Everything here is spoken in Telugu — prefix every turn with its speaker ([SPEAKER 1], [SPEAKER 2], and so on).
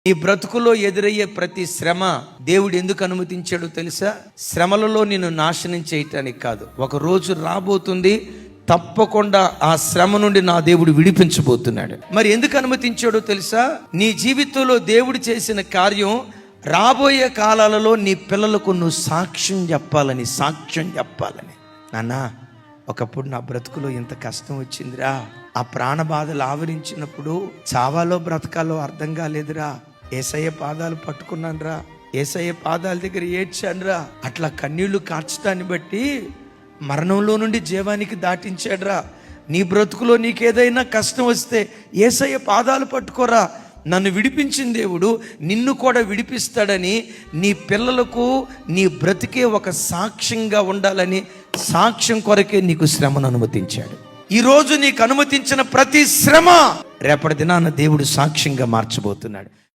[SPEAKER 1] నీ బ్రతుకులో ఎదురయ్యే ప్రతి శ్రమ దేవుడు ఎందుకు అనుమతించాడో తెలుసా? శ్రమలలో నిన్ను నాశనం చేయటానికి కాదు. ఒక రోజు రాబోతుంది, తప్పకుండా ఆ శ్రమ నుండి నా దేవుడు విడిపించబోతున్నాడు. మరి ఎందుకు అనుమతించాడో తెలుసా? నీ జీవితంలో దేవుడు చేసిన కార్యం రాబోయే కాలాలలో నీ పిల్లలకు నువ్వు సాక్ష్యం చెప్పాలని. నాన్న, ఒకప్పుడు నా బ్రతుకులో ఇంత కష్టం వచ్చిందిరా, ఆ ప్రాణ బాధలు ఆవరించినప్పుడు చావాలో బ్రతకాలో అర్థం కాలేదురా, యేసయ్య పాదాలు పట్టుకున్నానురా, యేసయ్య పాదాల దగ్గర ఏడ్చానురా, అట్లా కన్నీళ్లు కార్చడాన్ని బట్టి మరణంలో నుండి జీవానికి దాటించాడురా. నీ బ్రతుకులో నీకేదైనా కష్టం వస్తే యేసయ్య పాదాలు పట్టుకోరా, నన్ను విడిపించిన దేవుడు నిన్ను కూడా విడిపిస్తాడని, నీ పిల్లలకు నీ బ్రతికే ఒక సాక్ష్యంగా ఉండాలని, సాక్ష్యం కొరకే నీకు శ్రమను అనుమతించాడు. ఈరోజు నీకు అనుమతించిన ప్రతి శ్రమ రేపటి దినాన దేవుడు సాక్ష్యంగా మార్చబోతున్నాడు.